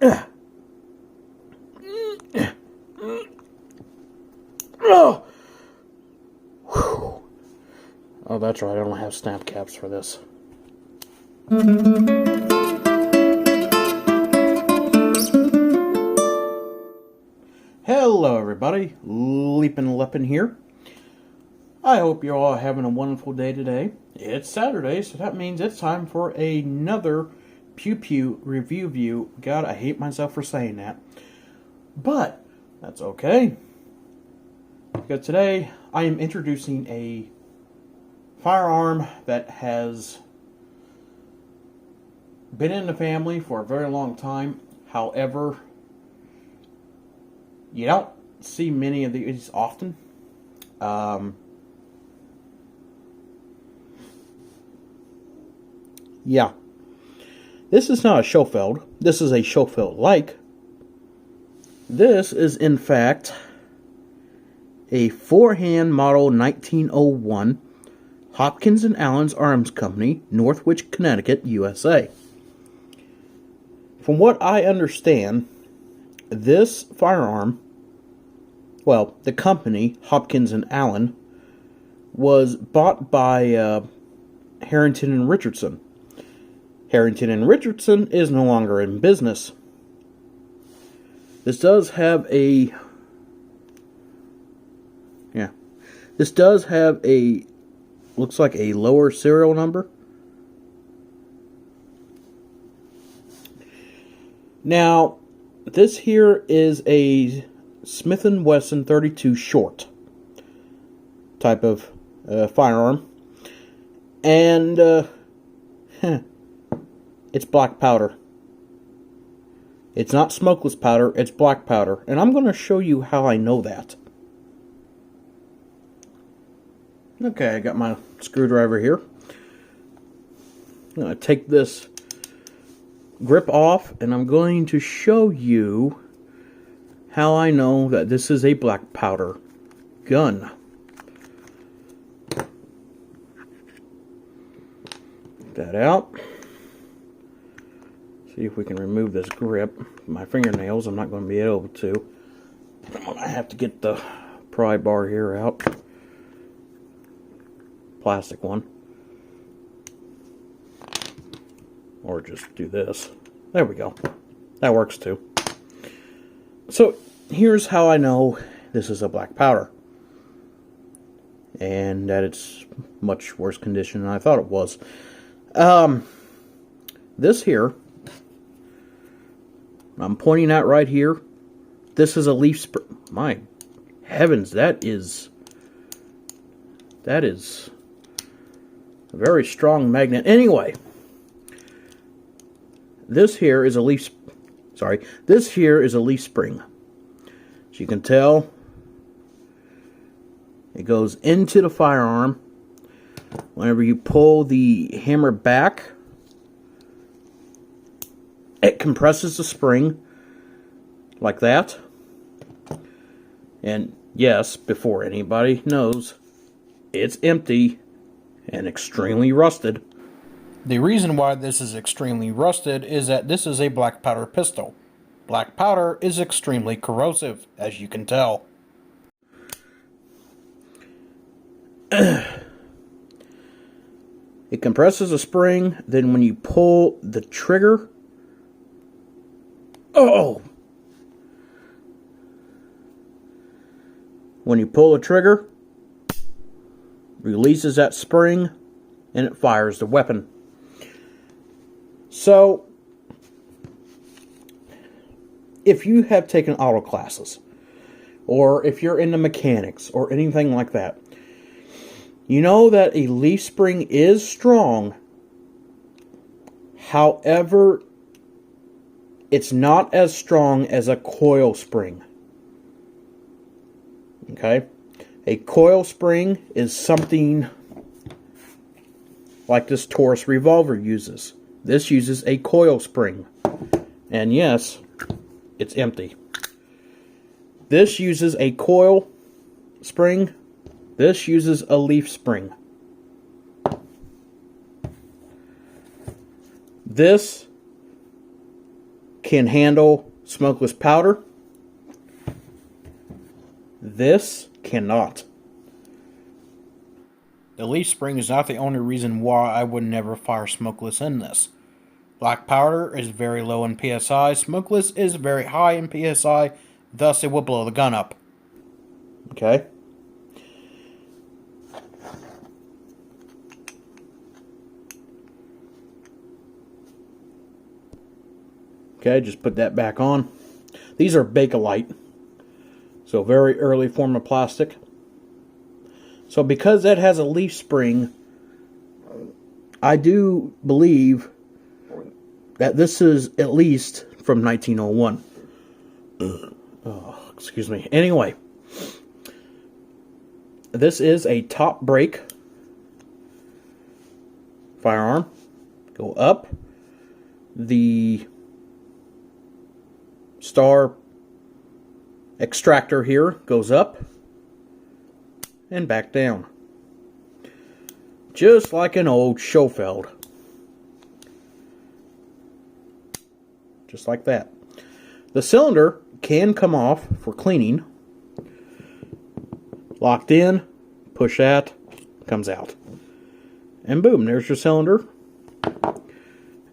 Oh, oh, that's right. I don't have snap caps for this. Hello, everybody. Leapin' Leppin' here. I hope you're all having a wonderful day today. It's Saturday, so that means it's time for another Pew Pew review view. God, I hate myself for saying that. But that's okay. Because today I am introducing a firearm that has been in the family for a very long time. However, you don't see many of these often. Yeah. This is not a Schofield. This is a Schofield-like. This is, in fact, a four-hand model 1901 Hopkins & Allen's Arms Company, Northwich, Connecticut, USA. From what I understand, this firearm, well, the company, Hopkins & Allen, was bought by Harrington & Richardson. Harrington & Richardson is no longer in business. This does have a... yeah. This does have a... looks like a lower serial number. Now, this here is a Smith & Wesson 32 short type of firearm. And, it's black powder. It's not smokeless powder, it's black powder. And I'm going to show you how I know that. Okay, I got my screwdriver here. I'm going to take this grip off, and I'm going to show you how I know that this is a black powder gun. Get that out. See if we can remove this grip. My fingernails, I'm not going to be able to. I'm going to have to get the pry bar here out. Plastic one. Or just do this. There we go. That works too. So, here's how I know this is a black powder. And that it's much worse condition than I thought it was. This here, I'm pointing out right here, this is a leaf spring. My heavens, that is a very strong magnet. Anyway, this here is a leaf, this here is a leaf spring. As you can tell, it goes into the firearm. Whenever you pull the hammer back, it compresses the spring like that. And yes, before anybody knows, it's empty and extremely rusted. The reason why this is extremely rusted is that this is a black powder pistol. Black powder is extremely corrosive, as you can tell. It compresses the spring, then when you pull the trigger, when you pull the trigger, releases that spring, and it fires the weapon. So, if you have taken auto classes, or if you're into mechanics, or anything like that, you know that a leaf spring is strong. However, it's not as strong as a coil spring. Okay? A coil spring is something like this Taurus revolver uses. This uses a coil spring. And yes, it's empty. This uses a coil spring. This uses a leaf spring. This can handle smokeless powder. This cannot. The leaf spring is not the only reason why I would never fire smokeless in this. Black powder is very low in PSI. Smokeless is very high in PSI. Thus, it will blow the gun up. Okay. Okay, just put that back on. These are Bakelite. So very early form of plastic. So because that has a leaf spring, I do believe that this is at least from 1901. Oh, excuse me. Anyway, this is a top break firearm. Go up. The star extractor here goes up and back down. Just like an old Schofield. Just like that. The cylinder can come off for cleaning. Locked in, push that, comes out. And boom, there's your cylinder.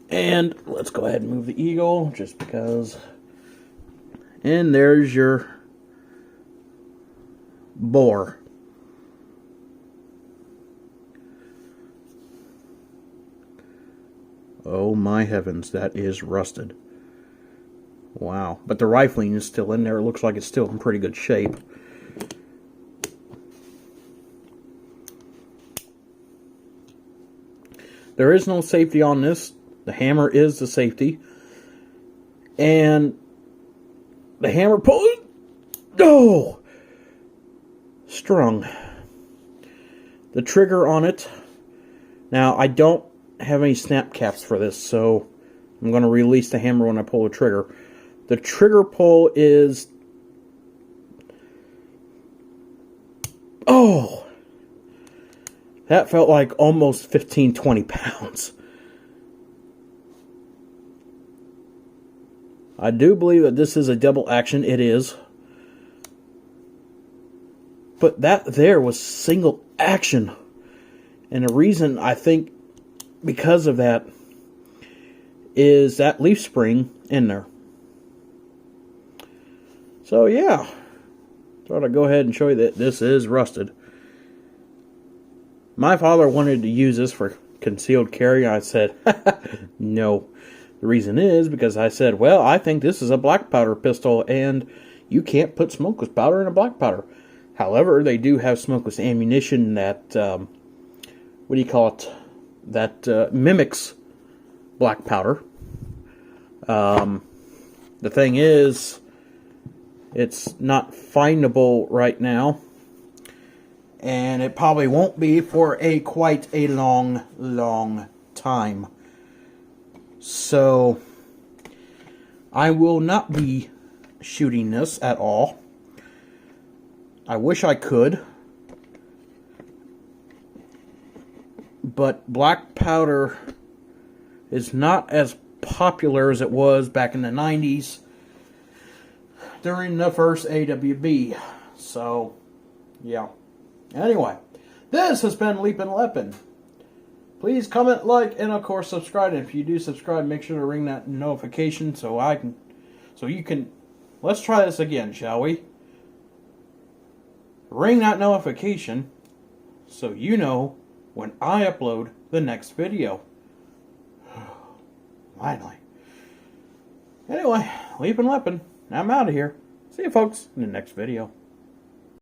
And let's go ahead and move the eagle just because. And there's your bore. Oh my heavens, that is rusted. Wow. But the rifling is still in there. It looks like it's still in pretty good shape. There is no safety on this. The hammer is the safety. And the hammer pull. Oh! Strung. The trigger on it. Now, I don't have any snap caps for this, so I'm going to release the hammer when I pull the trigger. The trigger pull is... Oh! That felt like almost 15-20 pounds. I do believe that this is a double action. It is. But that there was single action. And the reason I think because of that is that leaf spring in there. So yeah. Thought I'd go ahead and show you that this is rusted. My father wanted to use this for concealed carry. I said, no. The reason is because I said, well, I think this is a black powder pistol, and you can't put smokeless powder in a black powder. However, they do have smokeless ammunition that, what do you call it, that mimics black powder. The thing is, it's not findable right now. And it probably won't be for quite a long time. So, I will not be shooting this at all. I wish I could. But black powder is not as popular as it was back in the 90s during the first AWB. So, yeah. Anyway, this has been Leapin' Leppin'. Please comment, like, and of course subscribe. And if you do subscribe, make sure to ring that notification so you can. Let's try this again, shall we? Ring that notification so you know when I upload the next video. Finally. Anyway, Leapin' Leppin'. I'm out of here. See you folks in the next video.